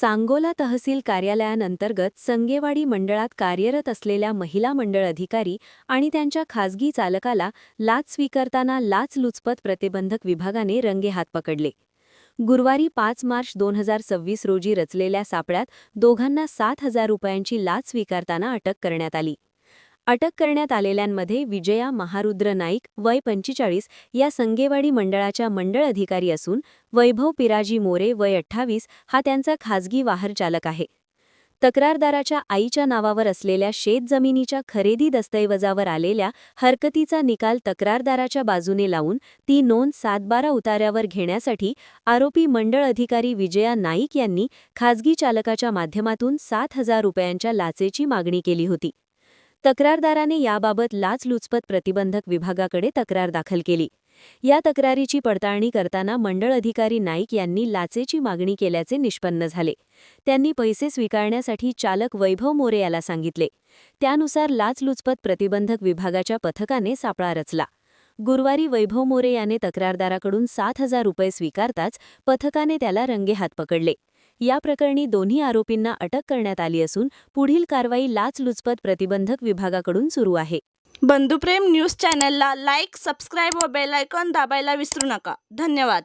सांगोला तहसील कार्यालयानंतर्गत संगेवाडी मंडळात कार्यरत असलेल्या महिला मंडळ अधिकारी आणि त्यांच्या खासगी चालकाला लाच स्वीकारताना लाचलुचपत प्रतिबंधक विभागाने रंगेहात पकडले. गुरुवारी 5 मार्च 2026 रोजी रचलेल्या सापळ्यात दोघांना 7,000 रुपयांची लाच स्वीकारताना अटक करण्यात आली. अटक करण्यात आलेल्यांमध्ये विजया महारुद्र नाईक वय 45 या संगेवाडी मंडळाच्या मंडळ अधिकारी असून वैभव पिराजी मोरे वय 28 हा त्यांचा खासगी वाहन चालक आहे. तक्रारदाराच्या आईच्या नावावर असलेल्या शेतजमिनीच्या खरेदी दस्तऐवजावर आलेल्या हरकतीचा निकाल तक्रारदाराच्या बाजूने लावून ती नोंद 7/12 उतार्यावर घेण्यासाठी आरोपी मंडळ अधिकारी विजया नाईक यांनी खासगी चालकाच्या माध्यमातून 7,000 रुपयांच्या लाचेची मागणी केली होती. तक्रारदाराने याबाबत लाचलुचपत प्रतिबंधक विभागाकडे तक्रार दाखल केली. या तक्रारीची पडताळणी करताना मंडळ अधिकारी नाईक यांनी लाचेची मागणी केल्याचे निष्पन्न झाले. त्यांनी पैसे स्वीकारण्यासाठी चालक वैभव मोरे याला सांगितले. त्यानुसार लाचलुचपत प्रतिबंधक विभागाच्या पथकाने सापळा रचला. गुरुवारी वैभव मोरे याने तक्रारदाराकडून 7,000 रुपये स्वीकारताच पथकाने त्याला रंगेहात पकडले. या प्रकरणी दोन्ही आरोपींना अटक करण्यात आली असून पुढील कारवाई लाचलुचपत प्रतिबंधक विभागाकडून सुरू आहे. बंधुप्रेम न्यूज चॅनलला लाईक, सबस्क्राईब व बेल आयकॉन दाबायला विसरू नका. धन्यवाद.